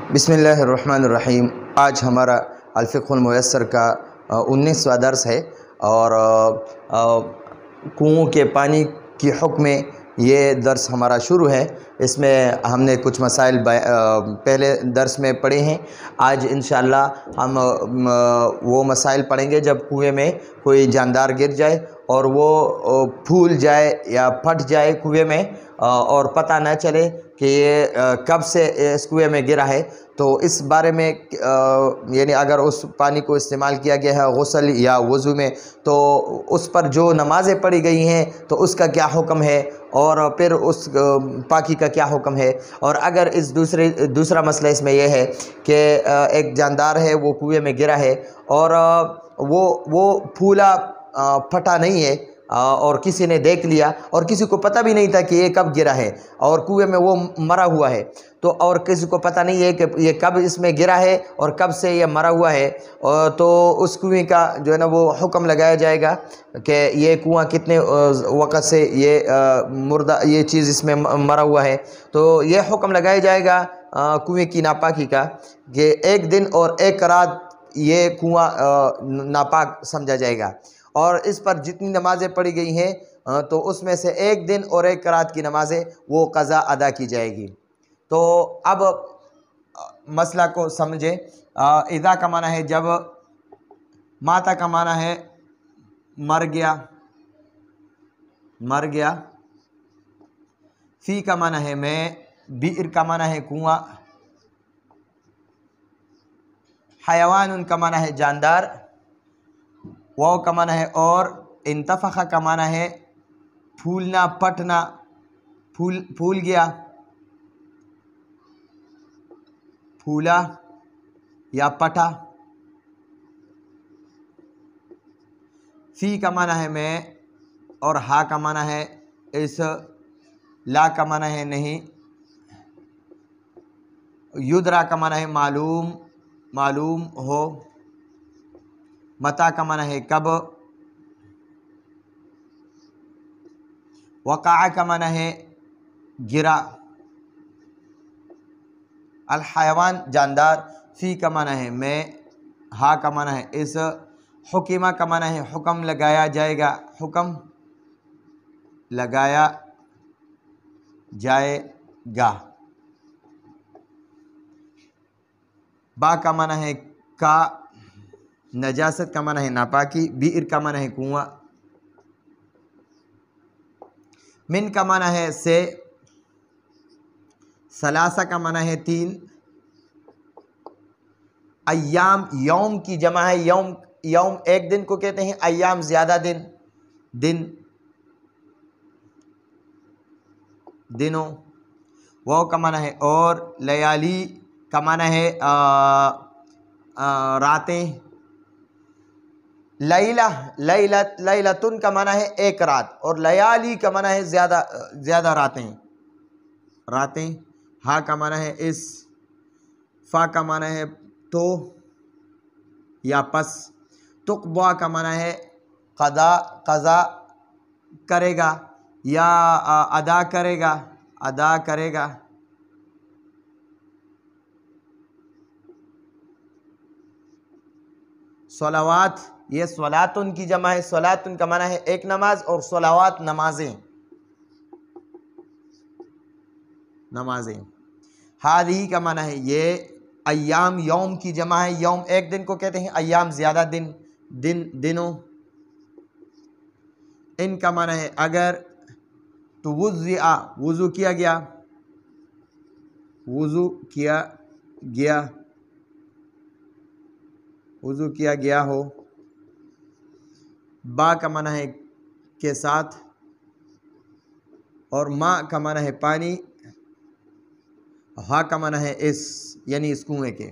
बिस्मिल्लाहिर्रहमानिर्रहीम। आज हमारा अल-फ़िक़्हुल मुयस्सर का 19वां दर्स है और कुओं के पानी की हुक्म में ये दर्स हमारा शुरू है। इसमें हमने कुछ मसाइल पहले दर्स में पढ़े हैं। आज इंशाअल्लाह हम वो मसाइल पढ़ेंगे जब कुएं में कोई जानदार गिर जाए और वो फूल जाए या फट जाए कुएं में और पता न चले कि ये कब से इस कुएं में गिरा है। तो इस बारे में यानी अगर उस पानी को इस्तेमाल किया गया है गुस्ल या वज़ू में तो उस पर जो नमाज़ें पढ़ी गई हैं तो उसका क्या हुक्म है और फिर उस पाकी का क्या हुक्म है। और अगर इस दूसरा मसला इसमें यह है कि एक जानदार है वो कुएं में गिरा है और वो फूला फटा नहीं है और किसी ने देख लिया और किसी को पता भी नहीं था कि ये कब गिरा है और कुएं में वो मरा हुआ है। तो और किसी को पता नहीं है कि ये कब इसमें गिरा है और कब से ये मरा हुआ है। और तो उस कुएं का जो है ना वो हुक्म लगाया जाएगा कि ये कुआं कितने वक़्त से ये मुर्दा ये चीज़ इसमें मरा हुआ है। तो ये हुक्म लगाया जाएगा कुएं की नापाकी का कि एक दिन और एक रात ये कुआं नापाक समझा जाएगा और इस पर जितनी नमाज़ें पढ़ी गई हैं तो उसमें से एक दिन और एक रात की नमाज़ें वो क़ज़ा अदा की जाएगी। तो अब मसला को समझे। इज़ा का माना है जब, माता का माना है मर गया, फ़ी का माना है मैं, बीर का माना है कुआं, हयवान का माना है जानदार, वाव का माना है और, इंतफ़ख़ा का माना है फूलना पटना, फूल गया, फूला या पटा। फ़ी का माना है मैं और हा का माना है इस, ला का माना है नहीं, युद्रा का माना है मालूम हो, मता का माना है कब, वक़ा का माना है गिरा, अल हयवान जानदार, फ़ी का माना है मैं, हा का माना है इस, हुकिमा का माना है हुक्म लगाया जाएगा, हुक्म लगाया जाएगा, बा का माना है का, नजासत का माना है नापाकी, बीर का माना है कुआं, मिन का माना है से, सलासा का माना है 3, अय्याम यौम की जमा है, यौम एक दिन को कहते हैं, अय्याम ज़्यादा दिनों। वो का माना है और, लयाली का माना है रातें, लैलतुन का माना है एक रात और लयाली का माना है ज़्यादा रातें। हा का माना है इस, फ़ा का माना है तो या पस, तुक़बा का माना है क़ज़ा करेगा या अदा करेगा। सलावात, ये सलातुन की जमा है, सलातुन का माना है एक नमाज और सलावात नमाजें। हादी का माना है ये, अय्याम यौम की जमा है, यौम एक दिन को कहते हैं, अय्याम ज़्यादा दिनों। इनका माना है अगर, तो वुज़ू किया गया हो। बा का माना है के साथ और माँ का माना है पानी, हा का माना है इस यानी इस कुएं के।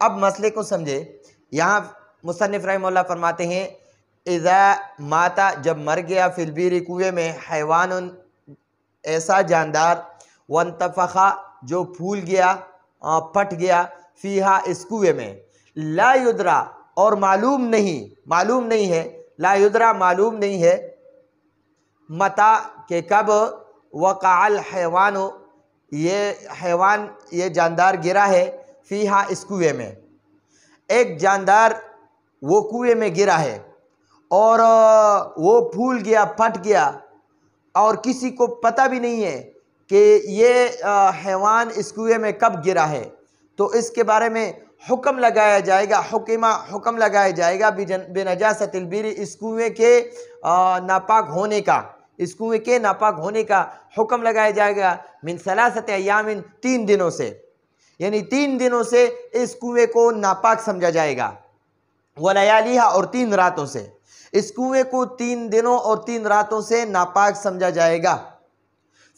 अब मसले को समझे। यहाँ मुसन्निफ़ रहमहुल्लाह फरमाते हैं इज़ा माता जब मर गया फिलबीरी कुएं में, हैवानुन ऐसा जानदार, वंतफ़ख़ा जो फूल गया फट गया, फ़ीहा इस कुएं में, ला युद्रा और मालूम नहीं है, ला युद्रा मालूम नहीं है, मता के कब, वक़अल हैवानो ये हैवान ये जानदार गिरा है, फ़ीहा, इस कुएँ में। एक जानदार वो कुएँ में गिरा है और वो फूल गया, फट गया और किसी को पता भी नहीं है कि ये हैवान इस कुएँ में कब गिरा है। तो इसके बारे में हुक्म लगाया जाएगा, हुक्म लगाया जाएगा बिनजासतिल बीरी, इस कुएँ के नापाक होने का, इस कुएँ के नापाक होने का हुक्म लगाया जाएगा। मिन सलासत अय्यामिन, 3 दिनों से, यानी 3 दिनों से इस कुएँ को नापाक समझा जाएगा। व लयालिहा, और 3 रातों से, इस कुएँ को 3 दिनों और 3 रातों से नापाक समझा जाएगा।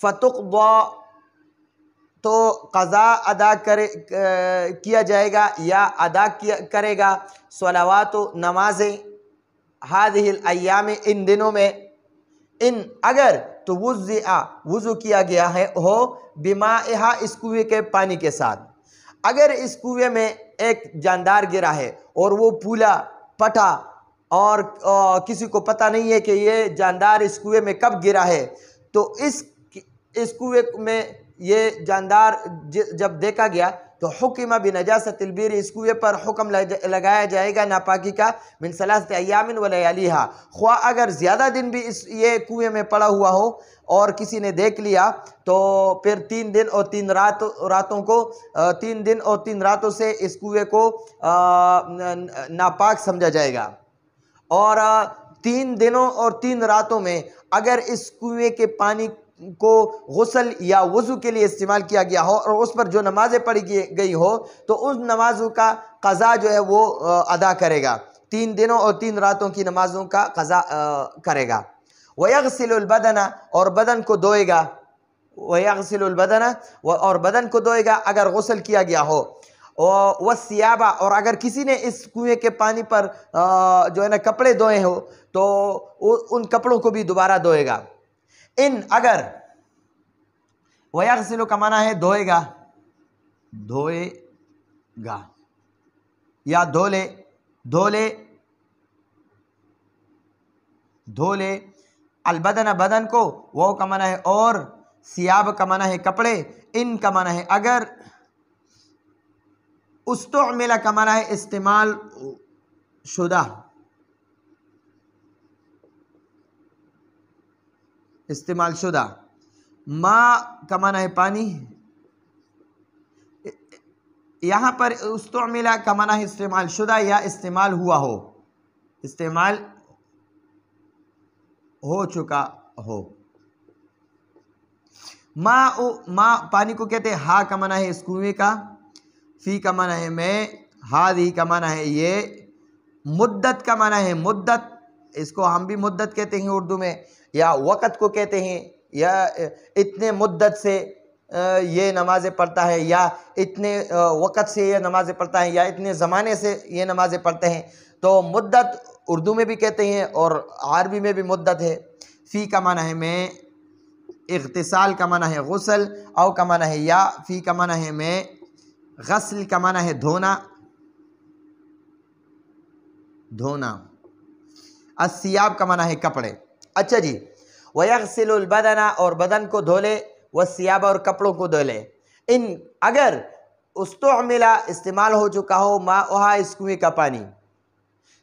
फतुक़दा, तो क़ज़ा अदा किया जाएगा या अदा करेगा सलावात, नमाज़ें, हादिहिल अय्याम, इन दिनों में। इन, अगर तो वुज़ू किया गया है हो बिमाइहा, इस कुएँ के पानी के साथ। अगर इस कुएँ में एक जानदार गिरा है और वो फूला पटा और किसी को पता नहीं है कि ये जानदार इस कुएँ में कब गिरा है, तो इस कुएँ में ये जानदार जब देखा गया तो हुक्म बिनजासतिल बीर, इस कुएँ पर हुक्म लगाया जाएगा नापाकी का। मिन सलासत अय्यामिन व लयालिहा, ख्वा अगर ज़्यादा दिन भी ये कुएँ में पड़ा हुआ हो और किसी ने देख लिया तो फिर 3 दिन और 3 रातों को 3 दिन और 3 रातों से इस कुएँ को नापाक समझा जाएगा। और 3 दिनों और 3 रातों में अगर इस कुएँ के पानी को गुस्ल या वज़ू के लिए इस्तेमाल किया गया हो और उस पर जो नमाज़ें पढ़ी गई हो तो उस नमाज़ों का क़ज़ा जो है वो अदा करेगा। 3 दिनों और 3 रातों की नमाज़ों का क़ज़ा करेगा। वयग़सिलुल बदना, और बदन को धोएगा। वयग़सिलुल बदना, और बदन को धोएगा अगर गुस्ल किया गया हो। वस्सियाबा, और अगर किसी ने इस कुएँ के पानी पर जो है ना कपड़े धोए हो तो उन कपड़ों को भी दोबारा धोएगा। इन, अगर, वयग़सिलु का माना है धोएगा, धोएगा या धोले, धोले, धोले, अलबदना, बदन को, वो का माना है और, सियाब का माना है कपड़े, इन का माना है अगर, उस्तुअमिला का माना है इस्तेमाल शुदा, इस्तेमाल शुदा, माँ का माना है पानी। यहाँ पर उस्तुअमिला का माना है इस्तेमाल शुदा या इस्तेमाल हुआ हो, इस्तेमाल हो चुका हो। माँ पानी को कहते हैं। हा का माना है इस कुएँ का, फी का माना है मैं, हादी का माना है ये, मुद्दत का माना है मुद्दत, इसको हम भी मुद्दत कहते हैं उर्दू में, या वक़्त को कहते हैं, या इतने मुद्दत से ये नमाज़ें पढ़ता है, या इतने वक़्त से ये नमाज़ें पढ़ता है, या इतने ज़माने से ये नमाज़ें पढ़ते हैं। तो मुद्दत उर्दू में भी कहते हैं और अरबी में भी मुद्दत है। फ़ी का माना है मैं, इग़्तिसाल का माना है गुस्ल, औ का माना है या, फ़ी का माना है मैं, गस्ल का माना है धोना, धोना, अस्सियाब का माना है कपड़े। अच्छा जी, वयग़सिलुल बदना, और बदन को धोले, वस्सियाब, और कपड़ों को धोले। इन, अगर उस्तुअमिला इस्तेमाल हो चुका हो माउहा, इस कुएँ का पानी,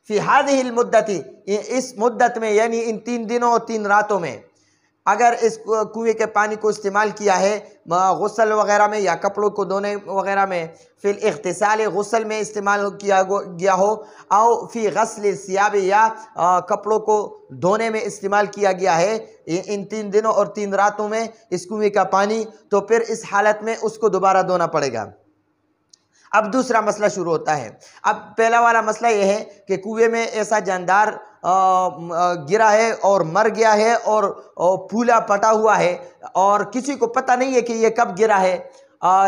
फ़ी हादिहिल मुद्दती, इस मुद्दत में, यानी इन 3 दिनों और 3 रातों में अगर इस कुएँ के पानी को इस्तेमाल किया है गुस्ल वग़ैरह में या कपड़ों को धोने वग़ैरह में, फ़िल इग़्तिसाल, गुस्ल में इस्तेमाल किया गया हो, और फ़ी गस्ल सियाब, या कपड़ों को धोने में इस्तेमाल किया गया है इन 3 दिनों और 3 रातों में इस कुएँ का पानी, तो फिर इस हालत में उसको दोबारा धोना पड़ेगा। अब दूसरा मसला शुरू होता है। अब पहला वाला मसला यह है कि कुएँ में ऐसा जानदार गिरा है और मर गया है और फूला पटा हुआ है और किसी को पता नहीं है कि ये कब गिरा है,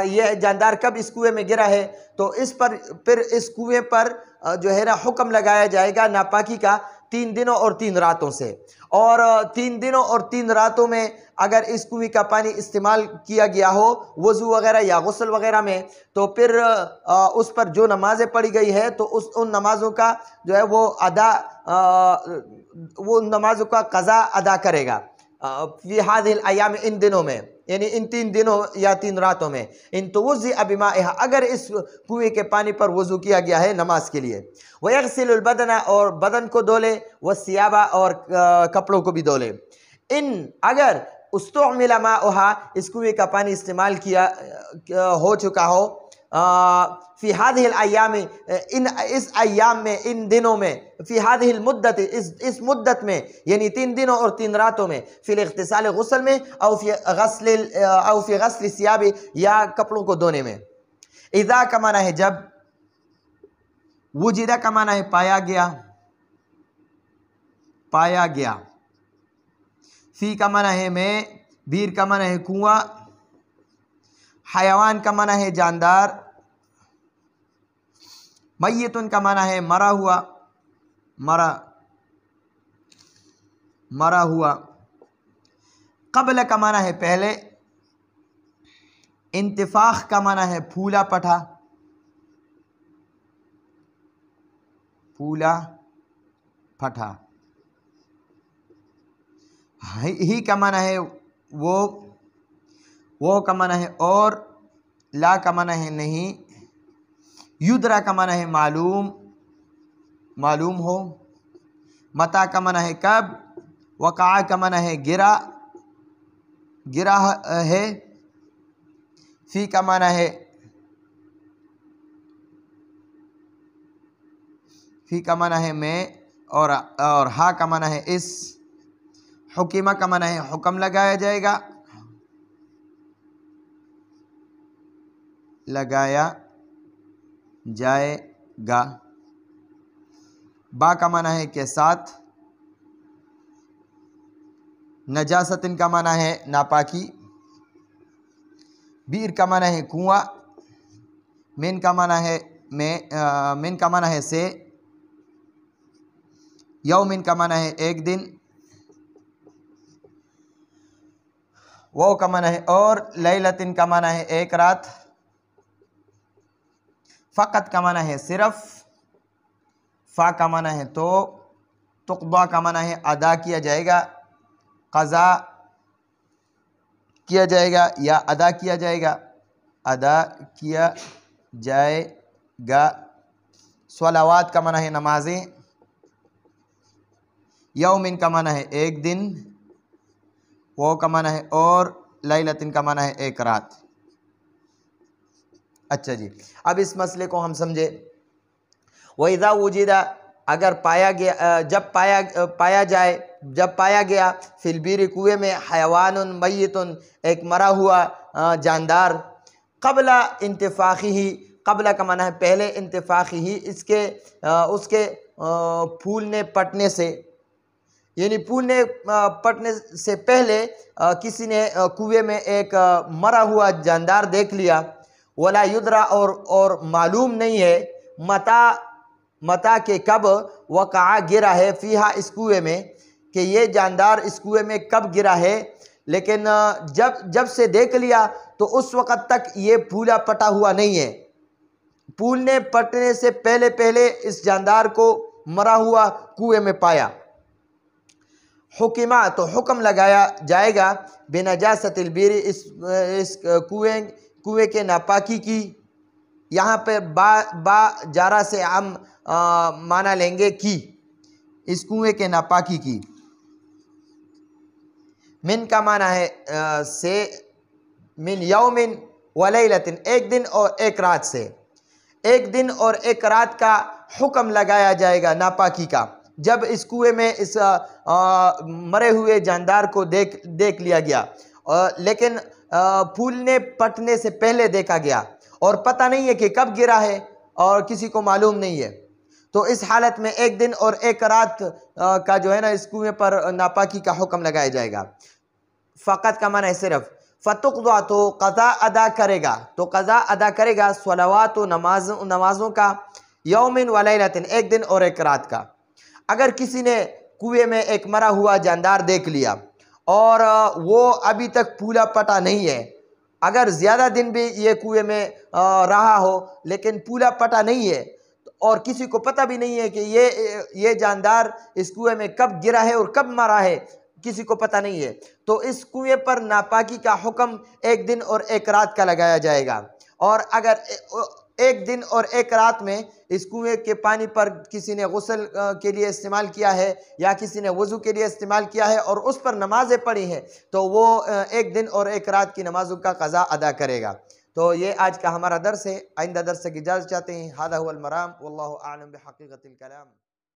ये जानदार कब इस कुएँ में गिरा है। तो इस पर फिर इस कुएँ पर जो है ना हुक्म लगाया जाएगा नापाकी का 3 दिनों और 3 रातों से। और 3 दिनों और 3 रातों में अगर इस कुएँ का पानी इस्तेमाल किया गया हो वज़ू वग़ैरह या गुस्ल वग़ैरह में, तो फिर उस पर जो नमाज़ें पढ़ी गई है तो उन नमाज़ों का जो है वो वो नमाज़ों का क़ज़ा अदा करेगा फ़ी हादिहिल अय्याम, इन दिनों में। यानी इन 3 दिनों या 3 रातों में। इन तवज़्ज़ि बिमाइहा, अगर इस कुएँ के पानी पर वज़ू किया गया है नमाज के लिए। वयग़सिलुल बदना, और बदन को धो ले, वस्सियाबा, और कपड़ों को भी धो ले। इन अगर उस्तुअमिला माउहा, इस कुएँ का पानी इस्तेमाल किया हो चुका हो, फ़ी हादिहिल अय्याम, इस अय्याम में, इन दिनों में, फ़ी हादिहिल मुद्दत, इस मुद्दत में, यानी 3 दिनों और 3 रातों में, फ़िल इग़्तिसाल, गुस्ल में, औ फ़ी ग़स्ल सियाबी, या कपड़ों को धोने में। इज़ा का माना है जब, वुजिदा का माना है पाया गया, पाया गया, फ़ी का माना है में, बीर का माना है कुआं, हयावान का माना है जानदार, मय्यतुन का माना है मरा हुआ, मरा हुआ, क़ब्ल का माना है पहले, इंतिफाख का माना है फूला पटा, फूला फटा, ही का माना है वो का माना है और, ला का माना है नहीं, युद्रा का माना है मालूम, मालूम हो, मता का माना है कब, वक़ा का माना है गिरा, गिरा है, फ़ी का माना है, फ़ी का माना है में, और हा का माना है इस, हुकीमा का माना है हुक्म लगाया जाएगा, लगाया जाएगा, बा का माना है के साथ, नजासतिन का माना है नापाकी, बीर का माना है कुआं, मिन का माना है में, मिन का माना है से, यौमिन का माना है एक दिन, वो का माना है और, लैलतिन का माना है एक रात, फ़कत का माना है सिर्फ, फ़ा का माना है तो, तुक़दा का माना है अदा किया जाएगा, क़ज़ा किया जाएगा या अदा किया जाएगा, अदा किया जाएगा, स्वलावात का माना है नमाजें, यौमिन का माना है एक दिन, वो का माना है और, लैलतिन का माना है एक रात। अच्छा जी, अब इस मसले को हम समझे। वइज़ा वुजिदा, अगर पाया गया, जब पाया जाए, जब पाया गया, फिलबीर कुएँ में, हयवानुन मय्यतुन, एक मरा हुआ जानदार, क़ब्ला इंतिफ़ाख़िही, क़ब्ला का माना है पहले, इंतिफ़ाख़िही, इसके उसके फूलने पटने से, यानी फूलने पटने से पहले किसी ने कुएँ में एक मरा हुआ जानदार देख लिया, वला युद्रा, और मालूम नहीं है, मता के कब, वक़ा गिरा है, फ़ीहा, इस कुएँ में, कि ये जानदार इस कुएँ में कब गिरा है, लेकिन जब से देख लिया तो उस वक़्त तक ये फूला पटा हुआ नहीं है। फूलने पटने से पहले पहले इस जानदार को मरा हुआ कुएँ में पाया, हुकिमा, तो हुक्म लगाया जाएगा, बेनजासतिल बीर, इस कुएँ के नापाकी की। यहाँ पर बा जारा से हम माना लेंगे की, इस कुएँ के नापाकी की। मिन का माना है से, मिन यौमिन व लैलतिन, एक दिन और एक रात से, एक दिन और एक रात का हुक्म लगाया जाएगा नापाकी का, जब इस कुएँ में इस मरे हुए जानदार को देख लिया गया, लेकिन फूलने पटने से पहले देखा गया और पता नहीं है कि कब गिरा है और किसी को मालूम नहीं है, तो इस हालत में एक दिन और एक रात का जो है ना, इस कुएँ पर नापाकी का हुक्म लगाया जाएगा। फ़कत का माना है सिर्फ, फ़तुक़दा, तो क़ज़ा अदा करेगा, तो क़ज़ा अदा करेगा, स्वलावात, नमाज़ों का, यौमिन व लैलतिन, एक दिन और एक रात का। अगर किसी ने कुएँ में एक मरा हुआ जानदार देख लिया और वो अभी तक फूला पटा नहीं है, अगर ज़्यादा दिन भी ये कुएँ में रहा हो लेकिन फूला पटा नहीं है, और किसी को पता भी नहीं है कि ये जानदार इस कुएँ में कब गिरा है और कब मरा है, किसी को पता नहीं है, तो इस कुएं पर नापाकी का हुक्म 1 दिन और 1 रात का लगाया जाएगा। और अगर एक दिन और एक रात में इस कुएं के पानी पर किसी ने गुस्ल के लिए इस्तेमाल किया है या किसी ने वज़ू के लिए इस्तेमाल किया है और उस पर नमाज़ें पढ़ी हैं, तो वो 1 दिन और 1 रात की नमाज़ों का क़ज़ा अदा करेगा। तो ये आज का हमारा दर्स है। आइंदा दर्स की इजाज़त चाहते हैं। हादा हुवल मराम वल्लाहु आलम बिहक़ीक़तिल कलाम।